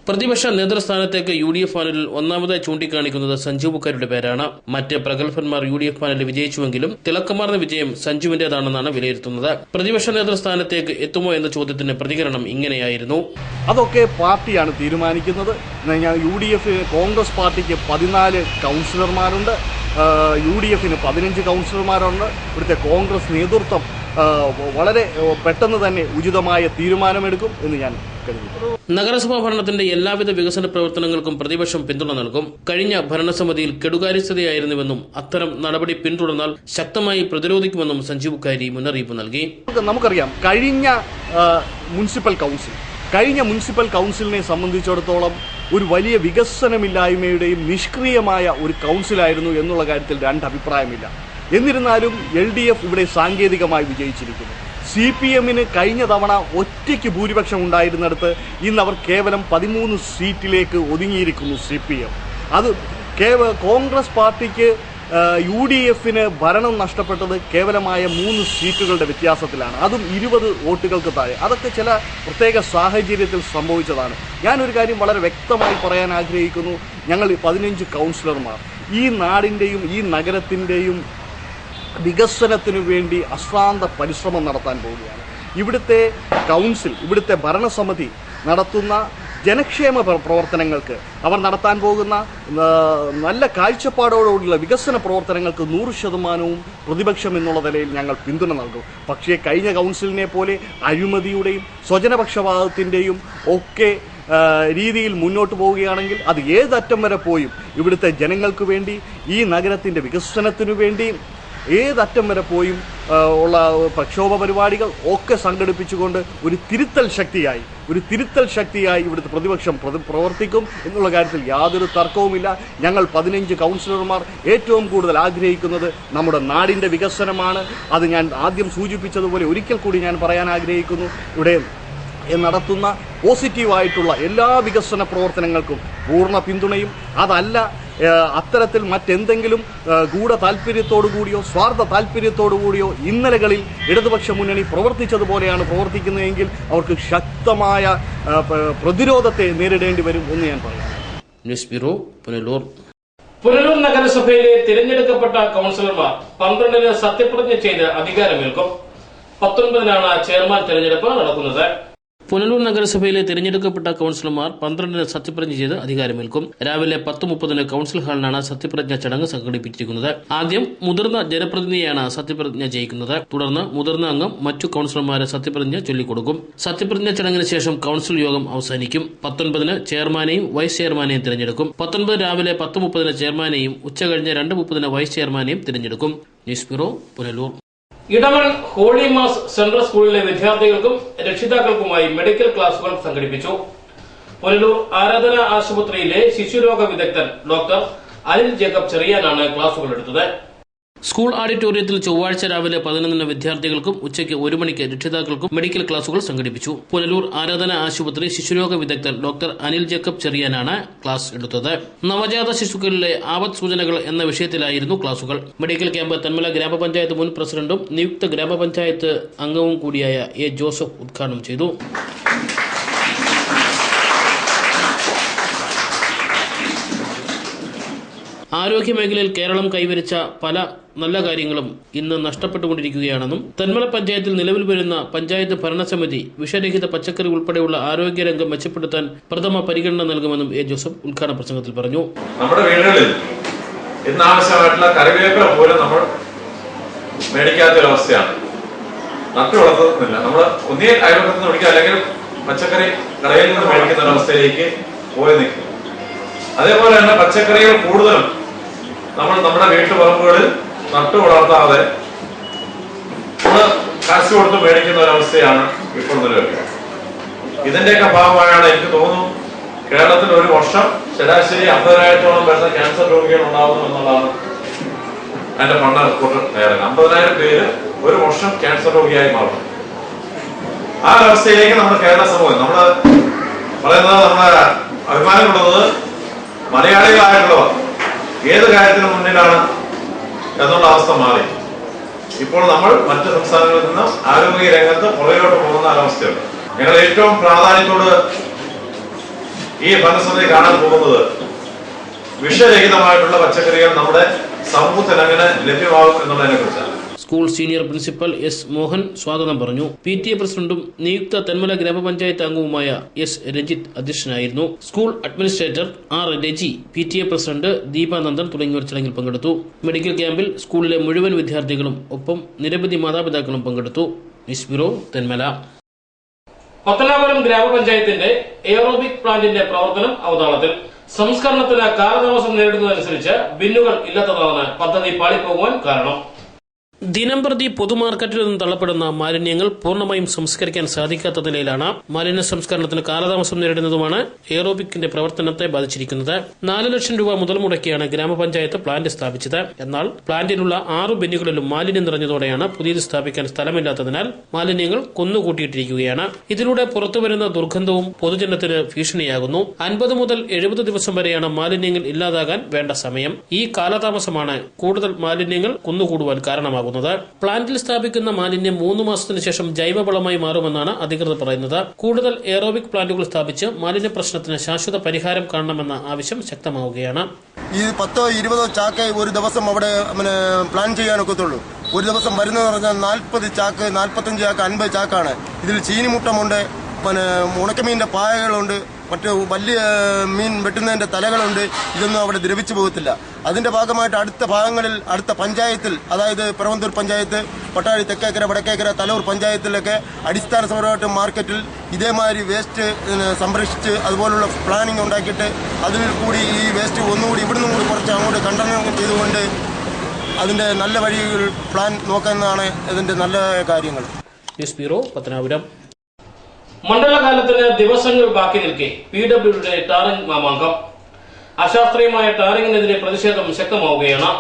പ്രതിപക്ഷ നേതൃസ്ഥാനത്തേക്ക് UDF പാനലിൽ ഒന്നാമതായി ചൂണ്ടിക്കാണിക്കുന്നത് സഞ്ജു ബുഖാരിയുടെ പേരാണ്. മറ്റ് പ്രഗത്ഭന്മാർ UDF പാനലിൽ വിജയിച്ചുവെങ്കിലും തിളക്കമാർന്ന വിജയം സഞ്ജുവിന്റേതാണെന്നാണ് വിലയിരുത്തുന്നത്. പ്രതിപക്ഷ നേതൃസ്ഥാനത്തേക്ക് എത്തുമോ എന്ന ചോദ്യത്തിന് പ്രതികരണം ഇങ്ങനെയായിരുന്നു. അതൊക്കെ പാർട്ടിയാണ് തീരുമാനിക്കുന്നത്. UDF കോൺഗ്രസ് പാർട്ടിക്ക് 14 കൗൺസിലർമാരുണ്ട്, UDF 15 കൗൺസിലർമാരുണ്ട്. ഇവിടുത്തെ കോൺഗ്രസ് നേതൃത്വം വളരെ പെട്ടെന്ന് തന്നെ ഉചിതമായ തീരുമാനമെടുക്കും എന്ന് ഞാൻ കരുതുന്നു. നഗരസഭാ ഭരണത്തിന്റെ എല്ലാവിധ വികസന പ്രവർത്തനങ്ങൾക്കും പ്രതിപക്ഷം പിന്തുണ നൽകും. കഴിഞ്ഞ ഭരണസമിതിയിൽ കെടുകാര്യസ്ഥതയായിരുന്നുവെന്നും അത്തരം നടപടി പിന്തുടർന്നാൽ ശക്തമായി പ്രതിരോധിക്കുമെന്നും സഞ്ജീവ് കാരി മുന്നറിയിപ്പ് നൽകി. നമുക്കറിയാം കഴിഞ്ഞ മുനിസിപ്പൽ കൗൺസിലിനെ സംബന്ധിച്ചിടത്തോളം ഒരു വലിയ വികസനമില്ലായ്മയുടെയും നിഷ്ക്രിയമായ ഒരു കൗൺസിലായിരുന്നു എന്നുള്ള കാര്യത്തിൽ രണ്ടഭിപ്രായമില്ല. എന്നിരുന്നാലും LDF ഇവിടെ സാങ്കേതികമായി വിജയിച്ചിരിക്കുന്നു. CPM കഴിഞ്ഞ തവണ ഒറ്റയ്ക്ക് ഭൂരിപക്ഷം ഉണ്ടായിരുന്നിടത്ത് ഇന്ന് അവർ കേവലം 13 സീറ്റിലേക്ക് ഒതുങ്ങിയിരിക്കുന്നു. CPM അത് കോൺഗ്രസ് പാർട്ടിക്ക് UDF ഭരണം നഷ്ടപ്പെട്ടത് കേവലമായ 3 സീറ്റുകളുടെ വ്യത്യാസത്തിലാണ്, അതും 20 വോട്ടുകൾക്ക് താഴെ. അതൊക്കെ ചില പ്രത്യേക സാഹചര്യത്തിൽ സംഭവിച്ചതാണ്. ഞാനൊരു കാര്യം വളരെ വ്യക്തമായി പറയാൻ ആഗ്രഹിക്കുന്നു. ഞങ്ങൾ 15 കൗൺസിലർമാർ ഈ നാടിൻ്റെയും ഈ നഗരത്തിൻ്റെയും വികസനത്തിനു വേണ്ടി അശ്രാന്ത പരിശ്രമം നടത്താൻ പോവുകയാണ്. ഇവിടുത്തെ കൗൺസിൽ, ഇവിടുത്തെ ഭരണസമിതി നടത്തുന്ന ജനക്ഷേമ പ്രവർത്തനങ്ങൾക്ക്, അവർ നടത്താൻ പോകുന്ന നല്ല കാഴ്ചപ്പാടോടുള്ള വികസന പ്രവർത്തനങ്ങൾക്ക് 100% പ്രതിപക്ഷം എന്നുള്ള നിലയിൽ ഞങ്ങൾ പിന്തുണ നൽകും. പക്ഷേ കഴിഞ്ഞ കൗൺസിലിനെ പോലെ അഴിമതിയുടെയും സ്വജനപക്ഷപാതത്തിൻ്റെയും ഒക്കെ രീതിയിൽ മുന്നോട്ട് പോവുകയാണെങ്കിൽ അത് ഏതറ്റം വരെ പോയും ഇവിടുത്തെ ജനങ്ങൾക്ക് വേണ്ടി, ഈ നഗരത്തിൻ്റെ വികസനത്തിനു വേണ്ടി ഏതറ്റം വരെ പോയും ഉള്ള പ്രക്ഷോഭ പരിപാടികൾ ഒക്കെ സംഘടിപ്പിച്ചുകൊണ്ട് ഒരു തിരുത്തൽ ശക്തിയായി ഇവിടുത്തെ പ്രതിപക്ഷം പ്രവർത്തിക്കും എന്നുള്ള കാര്യത്തിൽ യാതൊരു തർക്കവുമില്ല. ഞങ്ങൾ 15 കൗൺസിലർമാർ ഏറ്റവും കൂടുതൽ ആഗ്രഹിക്കുന്നത് നമ്മുടെ നാടിൻ്റെ വികസനമാണ്. അത് ഞാൻ ആദ്യം സൂചിപ്പിച്ചതുപോലെ ഒരിക്കൽ കൂടി ഞാൻ പറയാൻ ആഗ്രഹിക്കുന്നു. ഇവിടെ നടത്തുന്ന പോസിറ്റീവായിട്ടുള്ള എല്ലാ വികസന പ്രവർത്തനങ്ങൾക്കും പൂർണ്ണ പിന്തുണയും, അതല്ല അത്തരത്തിൽ മറ്റെന്തെങ്കിലും ഗൂഢ താല്പര്യത്തോടുകൂടിയോ സ്വാർത്ഥ താല്പര്യത്തോടുകൂടിയോ ഇന്നലകളിൽ ഇടതുപക്ഷ മുന്നണി പ്രവർത്തിച്ചതുപോലെയാണ് പ്രവർത്തിക്കുന്നതെങ്കിൽ അവർക്ക് ശക്തമായ പ്രതിരോധത്തെ നേരിടേണ്ടി വരും എന്ന് ഞാൻ പറയാം. News bureau, Punalur. പുനലൂർ നഗരസഭയിലെ തിരഞ്ഞെടുക്കപ്പെട്ട കൗൺസിലർമാർ 12-ന് സത്യപ്രതിജ്ഞ ചെയ്ത് അധികാരമേൽക്കും. 19-നാണ് ചെയർമാൻ തെരഞ്ഞെടുപ്പ് നടക്കുന്നത്. പുനലൂർ നഗരസഭയിലെ തിരഞ്ഞെടുക്കപ്പെട്ട കൌൺസിലർമാർ 12-ന് സത്യപ്രതിജ്ഞ ചെയ്ത് അധികാരമേൽക്കും. രാവിലെ 10:30-ന് കൌൺസിൽ ഹാളിലാണ് സത്യപ്രതിജ്ഞ ചടങ്ങ് സംഘടിപ്പിച്ചിരിക്കുന്നത്. ആദ്യം മുതിർന്ന ജനപ്രതിനിധിയാണ് സത്യപ്രതിജ്ഞ ചെയ്യിക്കുന്നത്. തുടർന്ന് മുതിർന്ന അംഗം മറ്റു കൌൺസിലർമാരെ സത്യപ്രതിജ്ഞ ചൊല്ലിക്കൊടുക്കും. സത്യപ്രതിജ്ഞ ചടങ്ങിന് ശേഷം കൌൺസിൽ യോഗം അവസാനിക്കും. 19-ന് ചെയർമാനെയും വൈസ് ചെയർമാനെയും തിരഞ്ഞെടുക്കും. 19 രാവിലെ 10:30-ന് ചെയർമാനെയും ഉച്ചകഴിഞ്ഞ് 2:30-ന് വൈസ് ചെയർമാനെയും തിരഞ്ഞെടുക്കും. News bureau, Punalur. Edamon Holy Mass Central സ്കൂളിലെ വിദ്യാർത്ഥികൾക്കും രക്ഷിതാക്കൾക്കുമായി മെഡിക്കൽ ക്ലാസുകൾ സംഘടിപ്പിച്ചു. പുനലൂർ ആരാധന ആശുപത്രിയിലെ ശിശുരോഗ വിദഗ്ധൻ ഡോക്ടർ അനിൽ ജേക്കബ് ചെറിയാനാണ് ക്ലാസുകൾ എടുത്തത്. സ്കൂൾ ഓഡിറ്റോറിയത്തിൽ ചൊവ്വാഴ്ച രാവിലെ 11-ന് വിദ്യാർത്ഥികൾക്കും ഉച്ചയ്ക്ക് 1 മണിക്ക് രക്ഷിതാക്കൾക്കും മെഡിക്കൽ ക്ലാസുകൾ സംഘടിപ്പിച്ചു. പുനലൂർ ആരാധന ആശുപത്രി ശിശുരോഗ വിദഗ്ധൻ ഡോക്ടർ അനിൽ ജേക്കബ് ചെറിയാനാണ് ക്ലാസ് എടുത്തത്. നവജാത ശിശുക്കളിലെ ആപത് സൂചനകൾ എന്ന വിഷയത്തിലായിരുന്നു ക്ലാസുകൾ. മെഡിക്കൽ ക്യാമ്പ് തെന്മല ഗ്രാമപഞ്ചായത്ത് മുൻ പ്രസിഡന്റും നിയുക്ത ഗ്രാമപഞ്ചായത്ത് അംഗവും കൂടിയായ എ ജോസഫ് ഉദ്ഘാടനം ചെയ്തു. ആരോഗ്യമേഖലയിൽ കേരളം കൈവരിച്ച പല നല്ല കാര്യങ്ങളും ഇന്ന് നഷ്ടപ്പെട്ടുകൊണ്ടിരിക്കുകയാണെന്നും തെന്മല പഞ്ചായത്തിൽ നിലവിൽ വരുന്ന പഞ്ചായത്ത് ഭരണസമിതി വിഷരഹിത പച്ചക്കറി ഉൾപ്പെടെയുള്ള ആരോഗ്യരംഗം മെച്ചപ്പെടുത്താൻ പ്രഥമ പരിഗണന നൽകുമെന്നും എ ജോസഫ് ഉദ്ഘാടന പ്രസംഗത്തിൽ പറഞ്ഞു. നമ്മുടെ വീടുകളിൽ ഇന്ന് ആവശ്യമായിട്ടുള്ള കറിവേപ്പില പോലും നമ്മൾ മേടിക്കാത്തൊരവസ്ഥയാണ്. നട്ടു വളർത്തുന്നില്ല. നമ്മൾ ഒന്നിയെ അയൽവക്കത്ത് നിന്ന് മേടിക്കുക, അല്ലെങ്കിൽ പച്ചക്കറി കടയിൽ നിന്ന് മേടിക്കുന്ന ഒരവസ്ഥയിലേക്ക് പോയി നിൽക്കും. അതേപോലെ തന്നെ പച്ചക്കറികൾ കൂടുതലും നമ്മൾ നമ്മുടെ വീട്ടുപറമ്പുകളിൽ നട്ടു വളർത്താതെ നമ്മൾ കാശ് കൊടുത്ത് മേടിക്കുന്ന ഒരവസ്ഥയാണ് ഇപ്പോൾ നിലവിൽ. ഇതിന്റെയൊക്കെ ഭാഗമായാണ് എനിക്ക് തോന്നുന്നു കേരളത്തിൽ ഒരു വർഷം ശരാശരി 50,000-ഓളം വരുന്ന ക്യാൻസർ രോഗികൾ ഉണ്ടാവുന്നു എന്നുള്ളതാണ് അതിന്റെ പഠന റിപ്പോർട്ട് നേരെ. 50,000 പേര് ഒരു വർഷം ക്യാൻസർ രോഗിയായി മാറും. ആ ഒരവസ്ഥയിലേക്ക് നമ്മുടെ കേരള സമൂഹം, നമ്മള് പറയുന്നത്, നമ്മുടെ അഭിമാനമുള്ളത് മലയാളികളായിട്ടുള്ളവർ ഏത് കാര്യത്തിനും മുന്നിലാണ് എന്നുള്ള അവസ്ഥ മാറി. ഇപ്പോൾ നമ്മൾ മറ്റ് സംസ്ഥാനങ്ങളിൽ നിന്ന് ആരോഗ്യ രംഗത്ത് പുറകോട്ട് പോകുന്ന ഒരവസ്ഥയുണ്ട്. ഞങ്ങൾ ഏറ്റവും പ്രാധാന്യത്തോട് ഈ ഭരണസമിതി കാണാൻ പോകുന്നത് വിഷരഹിതമായിട്ടുള്ള പച്ചക്കറികൾ നമ്മുടെ സമൂഹത്തിന് എങ്ങനെ ലഭ്യമാകും എന്നുള്ളതിനെ കുറിച്ചാണ്. School senior principal S Mohan സ്വാഗതം പറഞ്ഞു. PTA പ്രസിഡന്റും നിയുക്ത തെന്മല ഗ്രാമപഞ്ചായത്ത് അംഗവുമായ എസ് രഞ്ജിത്ത് അധ്യക്ഷനായിരുന്നു. സ്കൂൾ അഡ്മിനിസ്ട്രേറ്റർ ആർ രജി, PTA പ്രസിഡന്റ് ദീപാനന്ദൻ തുടങ്ങിയവർ ചടങ്ങിൽ പങ്കെടുത്തു. മെഡിക്കൽ ക്യാമ്പിൽ സ്കൂളിലെ മുഴുവൻ വിദ്യാർത്ഥികളും ഒപ്പം നിരവധി മാതാപിതാക്കളും പങ്കെടുത്തു. News bureau, Thenmala. പത്തനാപുരം ഗ്രാമപഞ്ചായത്തിന്റെ എയറോബിക് പ്ലാന്റിന്റെ പ്രവർത്തനം അവതാളത്തിൽ. സംസ്കരണത്തിന് കാലതാമസം നേരിടുന്നതനുസരിച്ച് ബിന്നുകൾ ഇല്ലാത്തതാണ് പദ്ധതി പാളിപ്പോകുവാൻ കാരണം. ദിനംപ്രതി പൊതുമാർക്കറ്റിൽ നിന്ന് തള്ളപ്പെടുന്ന മാലിന്യങ്ങൾ പൂർണ്ണമായും സംസ്കരിക്കാൻ സാധിക്കാത്ത നിലയിലാണ്. മാലിന്യ സംസ്കരണത്തിന് കാലതാമസം നേരിടുന്നതുമാണ് എയറോബിക്കിന്റെ പ്രവർത്തനത്തെ ബാധിച്ചിരിക്കുന്നത്. 4 ലക്ഷം രൂപ മുതൽ മുടക്കിയാണ് ഗ്രാമപഞ്ചായത്ത് പ്ലാന്റ് സ്ഥാപിച്ചത്. എന്നാൽ പ്ലാന്റിലുള്ള 6 ബിന്നുകളിലും മാലിന്യം നിറഞ്ഞതോടെയാണ് പുതിയത് സ്ഥാപിക്കാൻ സ്ഥലമില്ലാത്തതിനാൽ മാലിന്യങ്ങൾ കുന്നുകൂട്ടിയിട്ടിരിക്കുകയാണ്. ഇതിലൂടെ പുറത്തുവരുന്ന ദുർഗന്ധവും പൊതുജനത്തിന് ഭീഷണിയാകുന്നു. 50 മുതൽ 70 ദിവസം വരെയാണ് മാലിന്യങ്ങൾ ഇല്ലാതാകാൻ വേണ്ട സമയം. ഈ കാലതാമസമാണ് കൂടുതൽ മാലിന്യങ്ങൾ കുന്നുകൂടുവാൻ കാരണമാകുന്നത്. പ്ലാന്റിൽ സ്ഥാപിക്കുന്ന മാലിന്യം 3 മാസത്തിന് ശേഷം ജൈവവളമായി മാറുമെന്നാണ് അധികൃതർ പറയുന്നത്. കൂടുതൽ എയറോബിക് പ്ലാന്റുകൾ സ്ഥാപിച്ച് മാലിന്യ പ്രശ്നത്തിന് ശാശ്വത പരിഹാരം കാണണമെന്ന ആവശ്യം ശക്തമാവുകയാണ്. ഈ 10-20 ചാക്ക് ഒരു ദിവസം അവിടെ പ്ലാൻ ചെയ്യാനൊക്കത്തുള്ളൂ. ഒരു ദിവസം വരുന്നതെന്ന് പറഞ്ഞാൽ 40 ചാക്ക്, 45 ചാക്ക്, 50 ചാക്കാണ്. ഇതിൽ ചീനിമുട്ടമുണ്ട്, ഉണക്കമീനിന്റെ പായകളുണ്ട്, മറ്റു വലിയ മീൻ വെട്ടുന്നതിന്റെ തലകളുണ്ട്. ഇതൊന്നും അവിടെ ദ്രവിച്ചു പോകത്തില്ല. അതിന്റെ ഭാഗമായിട്ട് അടുത്ത ഭാഗങ്ങളിൽ, അടുത്ത പഞ്ചായത്തിൽ, അതായത് പിറവന്തൂർ പഞ്ചായത്ത്, പട്ടാഴി, തെക്കേക്കര, വടക്കേക്കര, തലൂർ പഞ്ചായത്തിലൊക്കെ അടിസ്ഥാനപരമായിട്ട് മാർക്കറ്റിൽ ഇതേമാതിരി വേസ്റ്റ് സംരക്ഷിച്ച് അതുപോലുള്ള പ്ലാനിങ് ഉണ്ടാക്കിയിട്ട് അതിൽ കൂടി ഈ വേസ്റ്റ് ഒന്നുകൂടി ഇവിടുന്നും കൂടി കുറച്ച് അങ്ങോട്ട് കണ്ടനം ചെയ്തുകൊണ്ട് അതിന്റെ നല്ല വഴികൾ പ്ലാൻ നോക്കുന്നതാണ് ഇതിന്റെ നല്ല കാര്യങ്ങൾ. News bureau, Pathanapuram. മണ്ഡലകാലത്തിന് ദിവസങ്ങൾ ബാക്കി നിൽക്കെ PWDയുടെ ടാറിംഗ് മാമാങ്കം. അശാസ്ത്രീയമായ ടാറിംഗിനെതിരെ പ്രതിഷേധം ശക്തമാവുകയാണ്.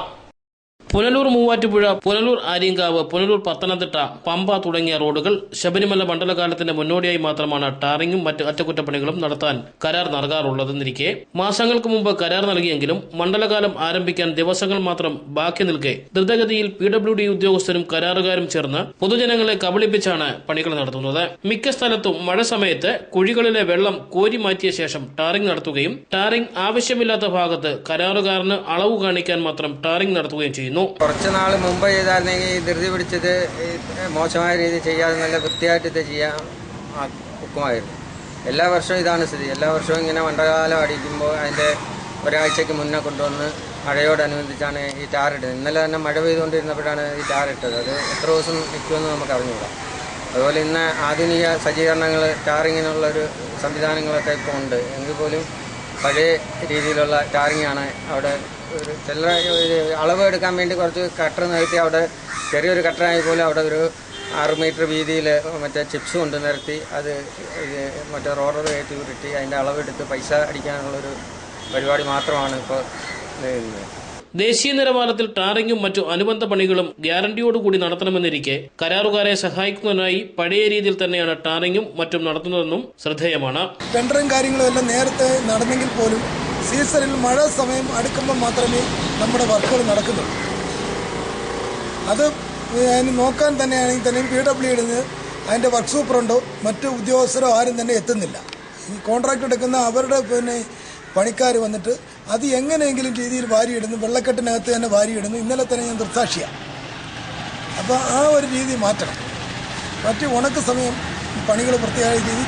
പുനലൂർ മൂവാറ്റുപുഴ, പുനലൂർ ആര്യങ്കാവ്, പുനലൂർ പത്തനംതിട്ട, പമ്പ തുടങ്ങിയ റോഡുകൾ ശബരിമല മണ്ഡലകാലത്തിന്റെ മുന്നോടിയായി മാത്രമാണ് ടാറിംഗും മറ്റ് അറ്റകുറ്റപ്പണികളും നടത്താൻ കരാർ നൽകാറുള്ളതെന്നിരിക്കെ മാസങ്ങൾക്ക് മുമ്പ് കരാർ നൽകിയെങ്കിലും മണ്ഡലകാലം ആരംഭിക്കാൻ ദിവസങ്ങൾ മാത്രം ബാക്കി നിൽക്കെ ദ്രുതഗതിയിൽ PWD ഉദ്യോഗസ്ഥരും കരാറുകാരും ചേർന്ന് പൊതുജനങ്ങളെ കബളിപ്പിച്ചാണ് പണികൾ നടത്തുന്നത്. മിക്ക സ്ഥലത്തും മഴ സമയത്ത് കുഴികളിലെ വെള്ളം കോരി മാറ്റിയ ശേഷം ടാറിംഗ് നടത്തുകയും ടാറിംഗ് ആവശ്യമില്ലാത്ത ഭാഗത്ത് കരാറുകാരന് അളവ് കാണിക്കാൻ മാത്രം ടാറിംഗ് നടത്തുകയും ചെയ്യുന്നു. കുറച്ച് നാൾ മുമ്പ് ചെയ്തായിരുന്നെങ്കിൽ ധൃതി പിടിച്ചത് മോശമായ രീതിയിൽ ചെയ്യാതെ നല്ല വൃത്തിയായിട്ട് ഇത് ചെയ്യാൻ ഒക്കുമായിരുന്നു. എല്ലാ വർഷവും ഇതാണ് സ്ഥിതി. എല്ലാ വർഷവും ഇങ്ങനെ മണ്ഡലകാലം അടിക്കുമ്പോൾ അതിൻ്റെ ഒരാഴ്ചയ്ക്ക് മുന്നേ കൊണ്ടുവന്ന് മഴയോടനുബന്ധിച്ചാണ് ഈ ടാറിട്ടത്. ഇന്നലെ തന്നെ മഴ പെയ്തുകൊണ്ടിരുന്നപ്പോഴാണ് ഈ ടാറിട്ടത്. അത് എത്ര ദിവസം നിൽക്കുമെന്ന് നമുക്ക് അറിഞ്ഞുകൂടാ. അതുപോലെ ഇന്ന് ആധുനിക സജ്ജീകരണങ്ങൾ, ടാറിങ്ങിനുള്ളൊരു സംവിധാനങ്ങളൊക്കെ ഇപ്പോൾ ഉണ്ട്. എങ്കിൽ പോലും പഴയ രീതിയിലുള്ള ടാറിങ്ങാണ്. അവിടെ ഒരു ചില അളവ് എടുക്കാൻ വേണ്ടി കുറച്ച് കട്ടർ നിരത്തി, അവിടെ ചെറിയൊരു കട്ടറായി പോലും അവിടെ ഒരു 6 മീറ്റർ വീതിയിൽ മറ്റേ ചിപ്സ് കൊണ്ട് നിരത്തി അത് മറ്റേ റോഡർ കയറ്റി ഉരുട്ടി അതിൻ്റെ അളവെടുത്ത് പൈസ അടിക്കാനുള്ളൊരു പരിപാടി മാത്രമാണ് ഇപ്പോൾ ചെയ്യുന്നത്. ദേശീയ നിലവാരത്തിൽ ടാറിംഗും മറ്റു അനുബന്ധ പണികളും ഗ്യാരണ്ടിയോടുകൂടി നടത്തണമെന്നിരിക്കെ കരാറുകാരെ സഹായിക്കുന്നതിനായി പഴയ രീതിയിൽ തന്നെയാണ് ടാറിംഗും മറ്റും നടത്തുന്നതെന്നും ശ്രദ്ധേയമാണ്. ടെൻഡറും കാര്യങ്ങളും എല്ലാം നേരത്തെ നടന്നെങ്കിൽ പോലും സീസണിൽ മഴ സമയം അടുക്കുമ്പോൾ മാത്രമേ നമ്മുടെ വർക്കുകൾ നടക്കുന്നുള്ളൂ. അത് നോക്കാൻ തന്നെയാണെങ്കിൽ തന്നെയും PWD അതിൻ്റെ വർക്ക് സൂപ്പറുണ്ടോ മറ്റു ഉദ്യോഗസ്ഥരോ ആരും തന്നെ എത്തുന്നില്ല. ഈ കോൺട്രാക്ട് എടുക്കുന്ന അവരുടെ പണിക്കാർ വന്നിട്ട് അത് എങ്ങനെയെങ്കിലും രീതിയിൽ വാരിയിടുന്നു, വെള്ളക്കെട്ടിനകത്ത് തന്നെ വാരിയിടുന്നു. ഇന്നലെ തന്നെ ഞാൻ ദൃക്സാക്ഷിയാണ്. അപ്പോൾ ആ ഒരു രീതി മാറ്റണം. മറ്റ് ഉണക്ക് സമയം പണികൾ വൃത്തിയായ രീതിയിൽ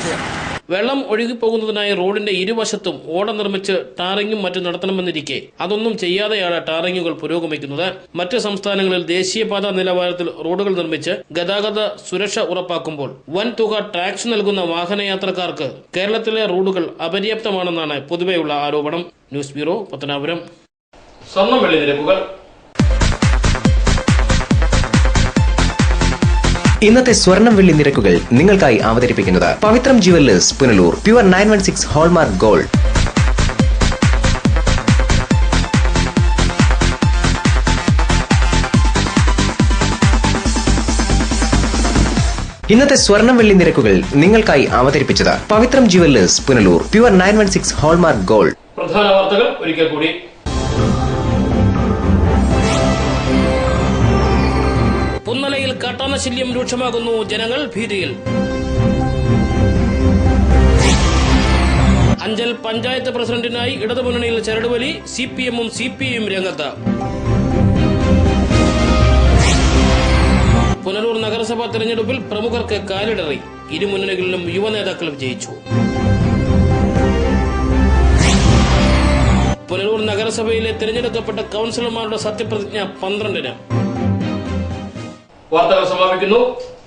ചെയ്യണം. വെള്ളം ഒഴുകിപ്പോകുന്നതിനായി റോഡിന്റെ ഇരുവശത്തും ഓട നിർമ്മിച്ച് ടാറിംഗും മറ്റും നടത്തണമെന്നിരിക്കെ അതൊന്നും ചെയ്യാതെയാണ് ടാറിംഗുകൾ പുരോഗമിക്കുന്നത്. മറ്റ് സംസ്ഥാനങ്ങളിൽ ദേശീയപാത നിലവാരത്തിൽ റോഡുകൾ നിർമ്മിച്ച് ഗതാഗത സുരക്ഷ ഉറപ്പാക്കുമ്പോൾ വൻ തുക ടാക്സ് നൽകുന്ന വാഹനയാത്രക്കാർക്ക് കേരളത്തിലെ റോഡുകൾ അപര്യാപ്തമാണെന്നാണ് പൊതുവെയുള്ള ആരോപണം. News bureau, Pathanapuram. സ്വർണ്ണം വെള്ളി നിരക്കുകൾ. ഇന്നത്തെ സ്വർണം വെള്ളി നിരക്കുകൾ നിങ്ങൾക്കായി അവതരിപ്പിക്കുന്നത് Pavithram jewellers, Punalur. Pure 916 hallmark gold. ഇന്നത്തെ സ്വർണം വെള്ളി നിരക്കുകൾ നിങ്ങൾക്കായി അവതരിപ്പിച്ചത് Pavithram jewellers, Punalur. Pure 916 hallmark gold. പ്രധാന വാർത്തകൾ ഒരിക്കൽ കൂടി. പുന്നലയിൽ കാട്ടാനശല്യം രൂക്ഷമാകുന്നു, ജനങ്ങൾ ഭീതിയിൽ. അഞ്ചൽ പഞ്ചായത്ത് പ്രസിഡന്റിനായി ഇടതുമുന്നണിയിൽ ചരടുവലി, CPM-ഉം CPI-യും രംഗത്ത്. പുനലൂർ നഗരസഭാ തെരഞ്ഞെടുപ്പിൽ പ്രമുഖർക്ക് കാലിടറി. ഇരു മുന്നണികളിലും യുവനേതാക്കളും ജയിച്ചു. പുനലൂർ നഗരസഭയിലെ തിരഞ്ഞെടുക്കപ്പെട്ട കൌൺസിലർമാരുടെ സത്യപ്രതിജ്ഞ 12-ന്. വാർത്തകൾ സമാപിക്കുന്നു.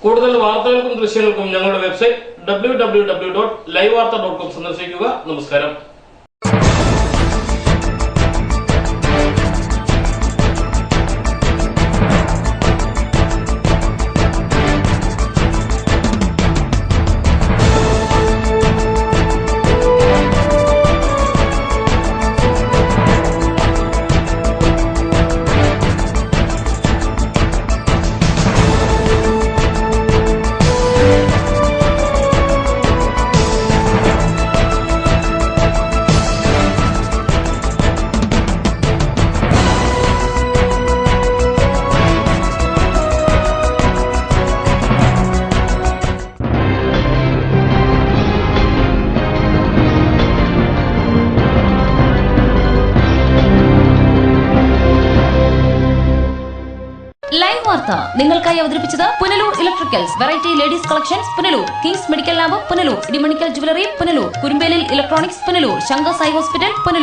കൂടുതൽ വാർത്തകൾക്കും ദൃശ്യങ്ങൾക്കും ഞങ്ങളുടെ വെബ്സൈറ്റ് www.livevarta.com സന്ദർശിക്കുക. നമസ്കാരം. ലൈവ് വാർത്ത നിങ്ങൾക്കായി അവതരിപ്പിച്ചത് Punalur electricals, variety ladies collections Punalur, Kings medical lab Punalur, Edimannickal jewellery Punalur, Kurumbelil electronics Punalur, Shankar Sai hospital Punalur.